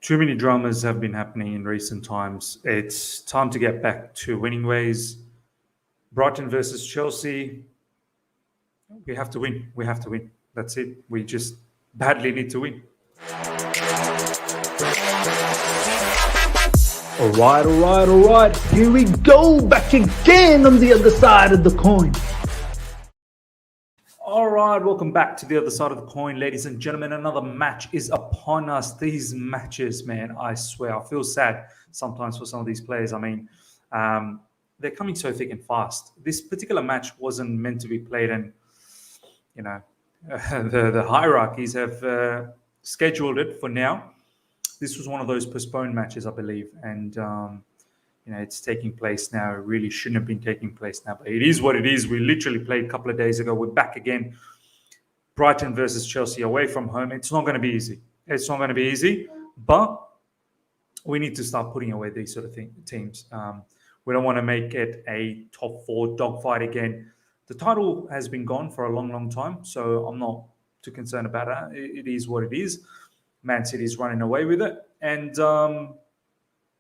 Too many dramas have been happening in recent times. It's time to get back to winning ways. Brighton versus Chelsea. We have to win. We have to win. That's it. We just badly need to win. All right. Here we go, back again on the other side of the coin. All right, welcome back to the other side of the coin, ladies and gentlemen. Another match is upon us. These matches, man, I swear, I feel sad sometimes for some of these players. I mean, they're coming so thick and fast. This particular match wasn't meant to be played, and you know, the hierarchies have scheduled it for now. This was one of those postponed matches, I believe, and it's taking place now. It really shouldn't have been taking place now, but it is what it is. We literally played a couple of days ago. We're back again. Brighton versus Chelsea away from home. It's not going to be easy. It's not going to be easy, but we need to start putting away these sort of teams. We don't want to make it a top four dogfight again. The title has been gone for a long, long time, so I'm not too concerned about that. It is what it is. Man City is running away with it, and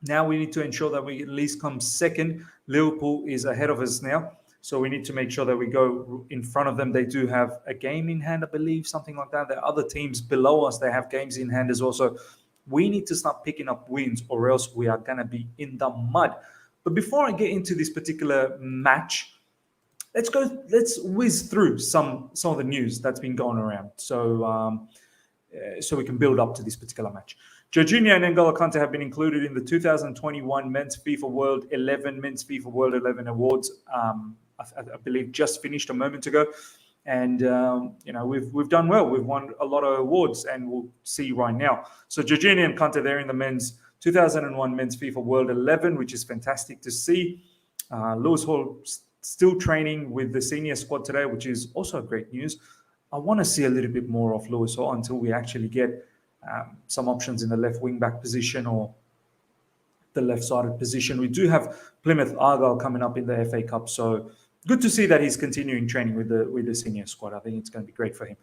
now we need to ensure that we at least come second. Liverpool is ahead of us now, so we need to make sure that we go in front of them. They do have a game in hand, I believe, something like that. There are other teams below us. They have games in hand as well. So we need to start picking up wins, or else we are going to be in the mud. But before I get into this particular match, let's whiz through some of the news that's been going around. So we can build up to this particular match. Jorginho and N'Golo Kante have been included in the 2021 Men's FIFA World 11 Awards. I believe just finished a moment ago, and we've done well. We've won a lot of awards, and we'll see right now. So Jorginho and Kante, they're in the men's 2001 Men's FIFA World 11, which is fantastic to see. Lewis Hall still training with the senior squad today, which is also great news. I want to see a little bit more of Lewis Hall until we actually get some options in the left wing back position or the left-sided position. We do have Plymouth Argyle coming up in the FA Cup, so good to see that he's continuing training with the senior squad. I think it's going to be great for him.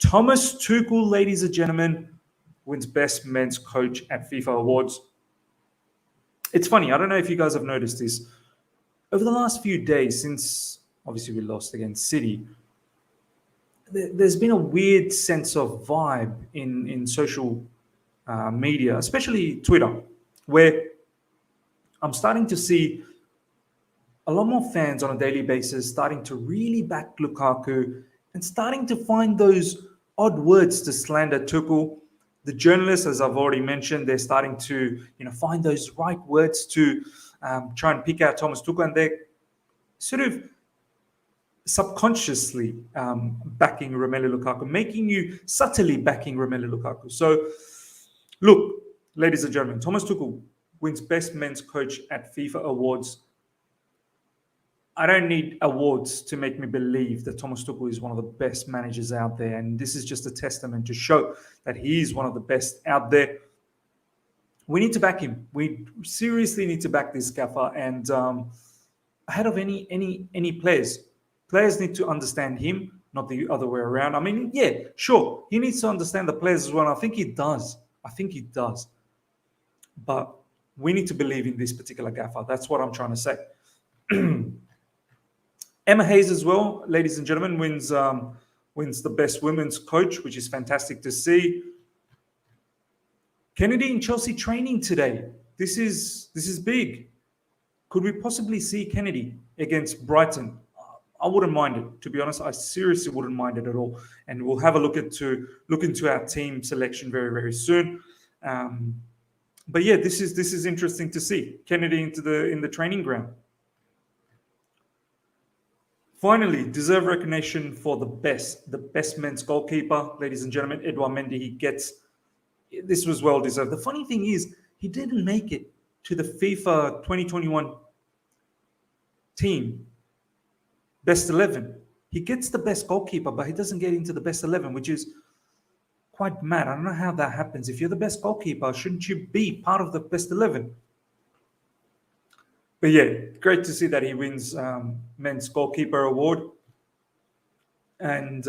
Thomas Tuchel, ladies and gentlemen, wins Best Men's Coach at FIFA Awards. It's funny, I don't know if you guys have noticed this. Over the last few days, since obviously we lost against City, there's been a weird sense of vibe in social media, especially Twitter, where I'm starting to see a lot more fans on a daily basis starting to really back Lukaku and starting to find those odd words to slander Tuchel. The journalists, as I've already mentioned, they're starting to find those right words to try and pick out Thomas Tuchel, and they're sort of subconsciously backing Romelu Lukaku, making you subtly backing Romelu Lukaku. So, look, ladies and gentlemen, Thomas Tuchel wins Best Men's Coach at FIFA Awards. I don't need awards to make me believe that Thomas Tuchel is one of the best managers out there, and this is just a testament to show that he is one of the best out there. We need to back him. We seriously need to back this gaffer, and ahead of any players. Players need to understand him, not the other way around. I mean, yeah, sure, he needs to understand the players as well. I think he does. But we need to believe in this particular gaffer. That's what I'm trying to say. Emma Hayes as well, ladies and gentlemen, wins the Best Women's Coach, which is fantastic to see. Kennedy in Chelsea training today. This is big. Could we possibly see Kennedy against Brighton? I wouldn't mind it, to be honest. I seriously wouldn't mind it at all. And we'll have a look into our team selection very, very soon. But yeah, this is interesting to see Kennedy in the training ground. Finally, deserved recognition for the best men's goalkeeper, ladies and gentlemen. Edouard Mendy, this was well deserved. The funny thing is, he didn't make it to the FIFA 2021 team best 11. He gets the best goalkeeper, but he doesn't get into the best 11, which is quite mad. I don't know how that happens. If you're the best goalkeeper, shouldn't you be part of the best 11? But yeah, great to see that he wins Men's Goalkeeper Award. And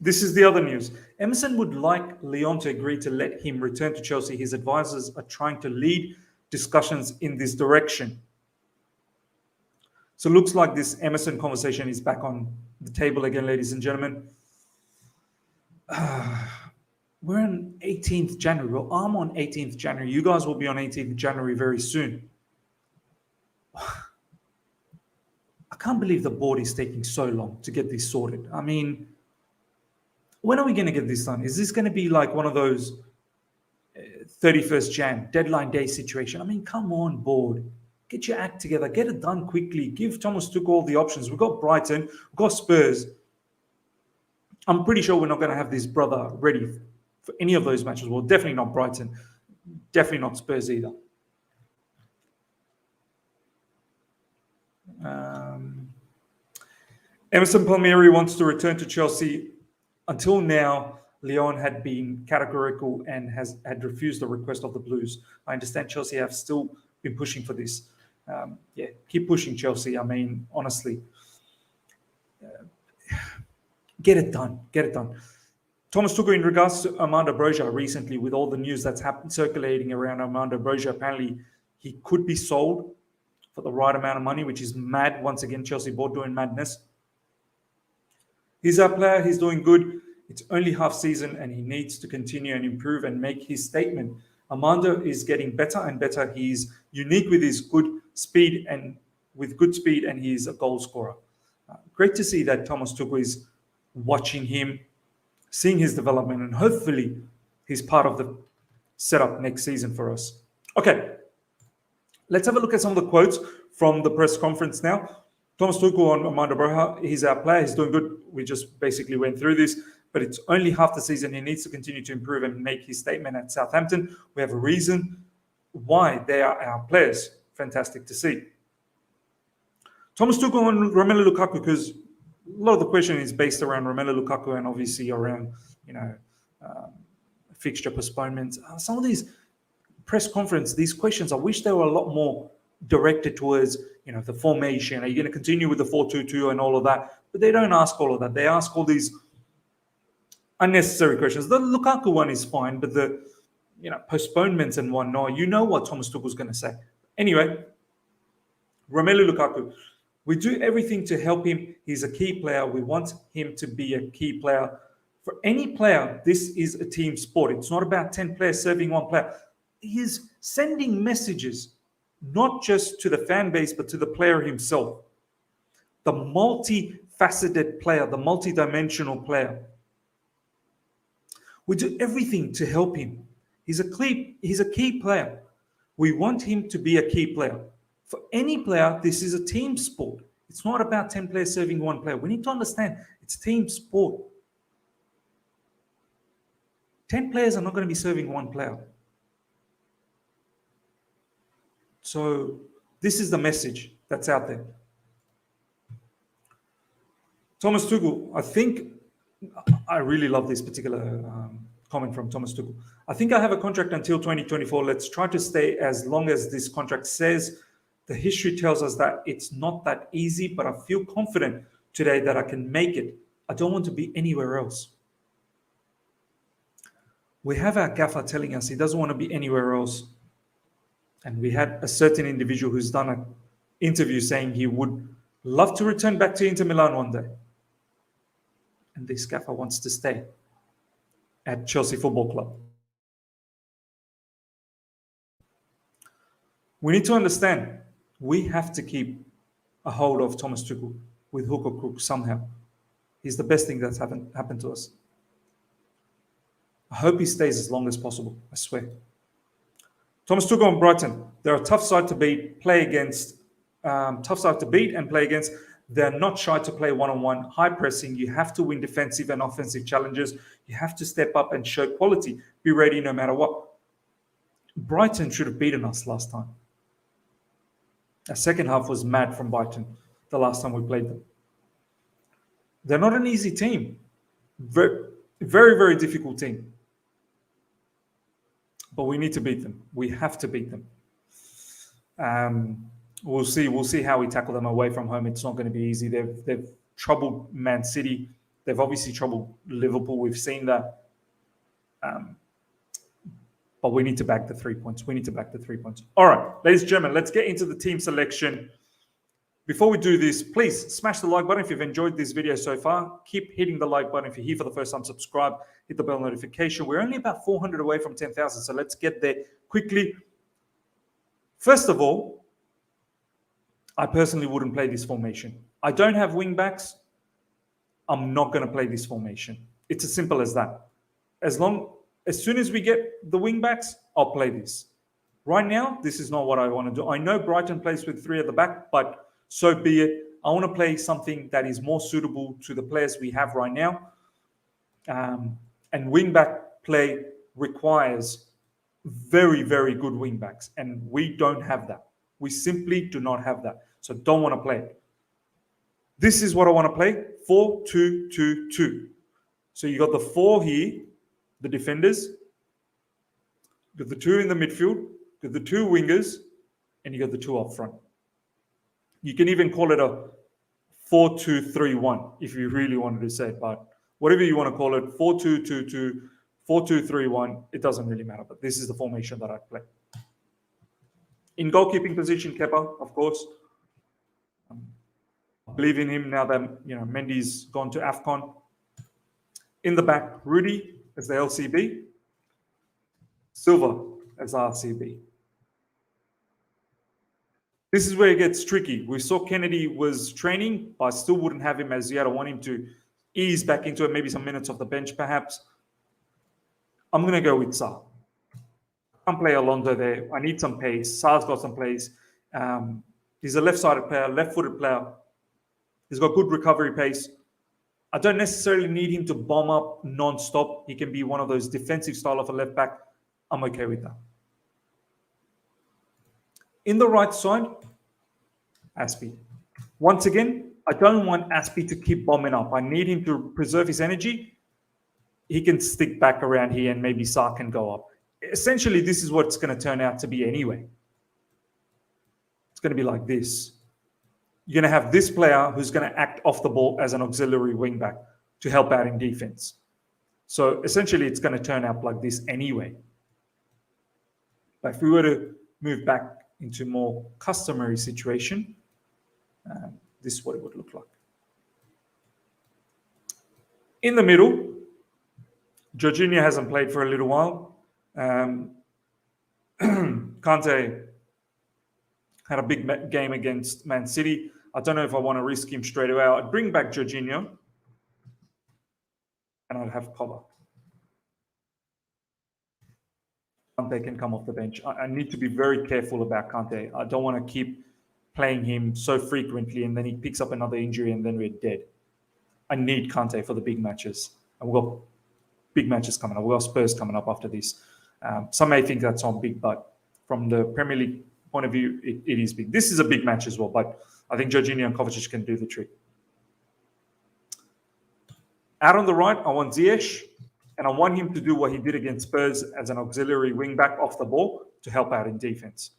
This is the other news. Emerson would like Lyon to agree to let him return to Chelsea. His advisors are trying to lead discussions in this direction. So it looks like this Emerson conversation is back on the table again, ladies and gentlemen. We're on 18th January. Well, I'm on 18th January. You guys will be on 18th January very soon. I can't believe the board is taking so long to get this sorted. I mean, when are we going to get this done? Is this going to be like one of those 31st Jan deadline day situation? I mean, come on, board. Get your act together. Get it done quickly. Give Thomas Tuchel all the options. We've got Brighton. We've got Spurs. I'm pretty sure we're not going to have this brother ready for any of those matches. Well, definitely not Brighton. Definitely not Spurs either. Emerson Palmieri wants to return to Chelsea. Until now, Lyon had been categorical and had refused the request of the Blues. I understand Chelsea have still been pushing for this. Keep pushing, Chelsea. I mean, honestly, get it done. Get it done. Thomas Tuchel, in regards to Armando Broja recently, with all the news that's happened circulating around Armando Broja, apparently he could be sold for the right amount of money, which is mad. Once again, Chelsea board doing madness. He's our player. He's doing good. It's only half season and he needs to continue and improve and make his statement. Armando is getting better and better. He's unique with his good speed and he's a goal scorer. Great to see that Thomas Tuchel is watching him, seeing his development, and hopefully he's part of the setup next season for us. Okay, let's have a look at some of the quotes from the press conference now. Thomas Tuchel on Armando Broja, he's our player, he's doing good. We just basically went through this, but it's only half the season. He needs to continue to improve and make his statement at Southampton. We have a reason why they are our players. Fantastic to see. Thomas Tuchel on Romelu Lukaku, because a lot of the question is based around Romelu Lukaku and obviously around, fixture postponements. Some of these press conference, these questions, I wish they were a lot more directed towards, the formation. Are you going to continue with the 4-2-2 and all of that? But they don't ask all of that. They ask all these unnecessary questions. The Lukaku one is fine, but the, postponements and whatnot, you know what Thomas Tuchel's going to say. Anyway, Romelu Lukaku. We do everything to help him. He's a key player. We want him to be a key player. For any player, this is a team sport. It's not about 10 players serving one player. He is sending messages, not just to the fan base, but to the player himself. The multifaceted player, the multidimensional player. We do everything to help him. He's a key player. We want him to be a key player. For any player, this is a team sport. It's not about 10 players serving one player. We need to understand it's team sport. 10 players are not going to be serving one player. So this is the message that's out there. Thomas Tuchel, I really love this particular comment from Thomas Tuchel. I think I have a contract until 2024. Let's try to stay as long as this contract says. The history tells us that it's not that easy, but I feel confident today that I can make it. I don't want to be anywhere else. We have our gaffer telling us he doesn't want to be anywhere else. And we had a certain individual who's done an interview saying he would love to return back to Inter Milan one day. And this gaffer wants to stay at Chelsea Football Club. We need to understand we have to keep a hold of Thomas Tuchel with hook or crook somehow. He's the best thing that's happened to us. I hope he stays as long as possible, I swear. Thomas Tuchel on Brighton. They're a tough side to beat and play against. They're not shy to play one-on-one, high pressing. You have to win defensive and offensive challenges. You have to step up and show quality. Be ready no matter what. Brighton should have beaten us last time. Our second half was mad from Brighton the last time we played them. They're not an easy team. Very, very, very difficult team. But we need to beat them. We have to beat them. We'll see how we tackle them away from home. It's not going to be easy. They've troubled Man City They've obviously troubled Liverpool. We've seen that. But we need to back the 3 points. We need to back the 3 points. All right, ladies and gentlemen, let's get into the team selection. Before we do this, please smash the like button if you've enjoyed this video so far. Keep hitting the like button. If you're here for the first time, subscribe, hit the bell notification. We're only about 400 away from 10,000, so let's get there quickly. First of all, I personally wouldn't play this formation. I don't have wing backs. I'm not going to play this formation. It's as simple as that. As soon as we get the wing backs, I'll play this. Right now, this is not what I want to do. I know Brighton plays with 3 at the back, but so be it. I want to play something that is more suitable to the players we have right now. And wing back play requires very, very good wing backs. And we don't have that. We simply do not have that. So don't want to play it. This is what I want to play. 4-2-2-2. So you got the 4 here, the defenders. You got the 2 in the midfield. You got the 2 wingers. And you got the 2 up front. You can even call it a 4-2-3-1 if you really wanted to say it. But whatever you want to call it, 4-2-2-2, 4-2-3-1, it doesn't really matter. But this is the formation that I'd play. In goalkeeping position, Kepa, of course. I believe in him now that Mendy's gone to AFCON. In the back, Rudy as the LCB. Silva as RCB. This is where it gets tricky. We saw Kennedy was training, but I still wouldn't have him as yet. I want him to ease back into it, maybe some minutes off the bench, perhaps. I'm going to go with Sa. I can't play Alonso there. I need some pace. Sa's got some pace. He's a left-sided player, left-footed player. He's got good recovery pace. I don't necessarily need him to bomb up non-stop. He can be one of those defensive style of a left-back. I'm okay with that. In the right side, Aspie. Once again, I don't want Aspie to keep bombing up. I need him to preserve his energy. He can stick back around here and maybe Sa can go up. Essentially, this is what it's going to turn out to be anyway. It's going to be like this. You're going to have this player who's going to act off the ball as an auxiliary wing back to help out in defense. So essentially, it's going to turn out like this anyway. But if we were to move back into more customary situation, this is what it would look like. In the middle, Jorginho hasn't played for a little while. Kante had a big game against Man City. I don't know if I want to risk him straight away. I'd bring back Jorginho and I'd have cover. Kante can come off the bench. I need to be very careful about Kante. I don't want to keep playing him so frequently and then he picks up another injury and then we're dead. I need Kante for the big matches. And we've got big matches coming up. We've got Spurs coming up after this. Some may think that's not big, but from the Premier League point of view, it is big. This is a big match as well, but I think Jorginho and Kovacic can do the trick. Out on the right, I want Ziyech, and I want him to do what he did against Spurs as an auxiliary wing-back off the ball to help out in defense.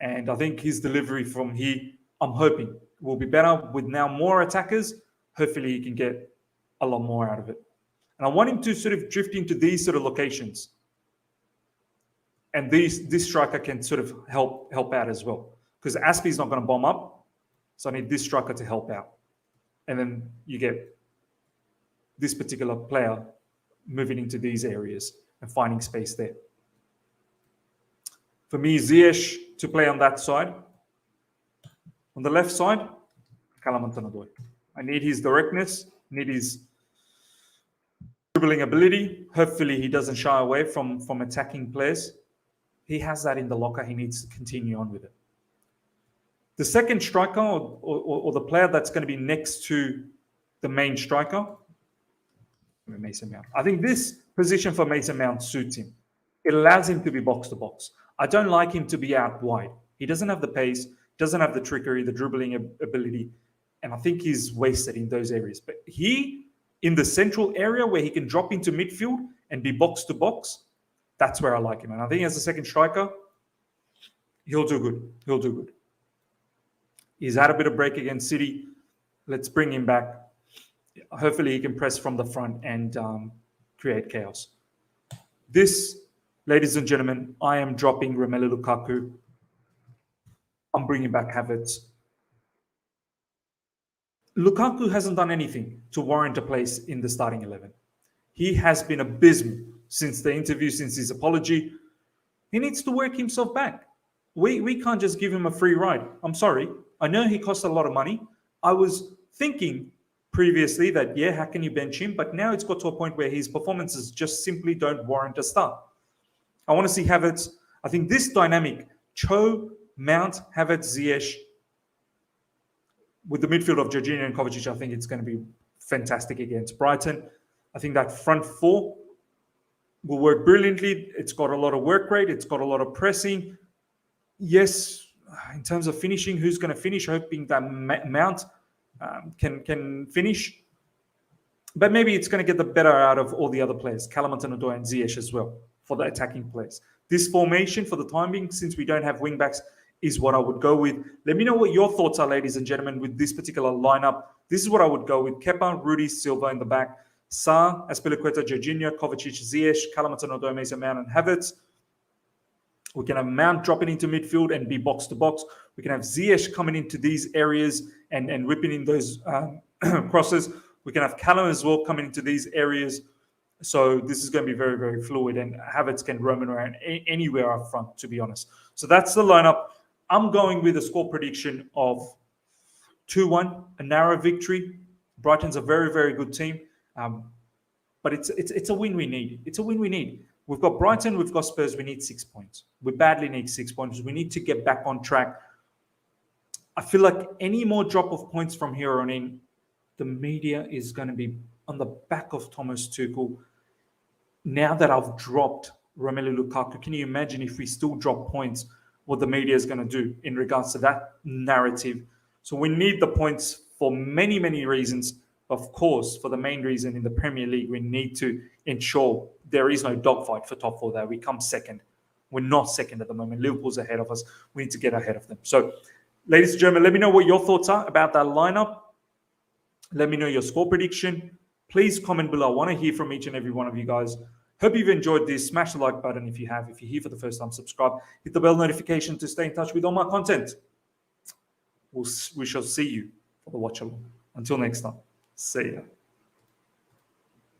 And I think his delivery from here, I'm hoping, will be better with now more attackers. Hopefully he can get a lot more out of it. And I want him to sort of drift into these sort of locations. And this striker can sort of help out as well. Because Aspie's not going to bomb up. So I need this striker to help out. And then you get this particular player moving into these areas and finding space there. For me, Ziyech to play on that side. On the left side, Callum Hudson-Odoi. I need his directness, need his dribbling ability. Hopefully he doesn't shy away from attacking players. He has that in the locker. He needs to continue on with it. The second striker or the player that's going to be next to the main striker, Mason Mount. I think this position for Mason Mount suits him. It allows him to be box to box. I don't like him to be out wide. He doesn't have the pace, doesn't have the trickery, the dribbling ability, and I think he's wasted in those areas. But he, in the central area where he can drop into midfield and be box to box, that's where I like him. And I think as a second striker, he'll do good. He'll do good. He's had a bit of break against City. Let's bring him back. hopefully he can press from the front and create chaos. This, ladies and gentlemen, I am dropping Romelu Lukaku. I'm bringing back Havertz. Lukaku hasn't done anything to warrant a place in the starting 11. He has been abysmal since the interview, since his apology. He needs to work himself back. We can't just give him a free ride. I'm sorry. I know he costs a lot of money. I was thinking previously that, yeah, how can you bench him? But now it's got to a point where his performances just simply don't warrant a start. I want to see Havertz. I think this dynamic, Cho, Mount, Havertz, Ziyech, with the midfield of Jorginho and Kovacic, I think it's going to be fantastic against Brighton. I think that front four will work brilliantly. It's got a lot of work rate. It's got a lot of pressing. Yes, in terms of finishing, who's going to finish? Hoping that Mount can finish. But maybe it's going to get the better out of all the other players, Hudson-Odoi and Ziyech as well, for the attacking players. This formation, for the time being, since we don't have wing-backs, is what I would go with. Let me know what your thoughts are, ladies and gentlemen, with this particular lineup. This is what I would go with. Kepa, Rudy, Silva in the back. Sarr, Azpilicueta, Jorginho, Kovacic, Ziyech, Hudson-Odoi, Mason Mount, and Havertz. We can have Mount dropping into midfield and be box-to-box. We can have Ziyech coming into these areas and whipping in those crosses. We can have Callum as well coming into these areas. So this is going to be very, very fluid, and Havertz can roam around anywhere up front, to be honest. So that's the lineup. I'm going with a score prediction of 2-1, a narrow victory. Brighton's a very, very good team, but it's a win we need. It's a win we need. We've got Brighton, we've got Spurs. We need 6 points. We badly need 6 points. We need to get back on track. I feel like any more drop of points from here on in, the media is going to be on the back of Thomas Tuchel. Now that I've dropped Romelu Lukaku, can you imagine if we still drop points, what the media is going to do in regards to that narrative? So we need the points for many, many reasons. Of course, for the main reason in the Premier League, we need to ensure there is no dogfight for top four there. We come second. We're not second at the moment. Liverpool's ahead of us. We need to get ahead of them. So, ladies and gentlemen, let me know what your thoughts are about that lineup. Let me know your score prediction. Please comment below. I want to hear from each and every one of you guys. Hope you've enjoyed this. Smash the like button if you have. If you're here for the first time, subscribe. Hit the bell notification to stay in touch with all my content. We shall see you for the watch along. Until next time. See ya.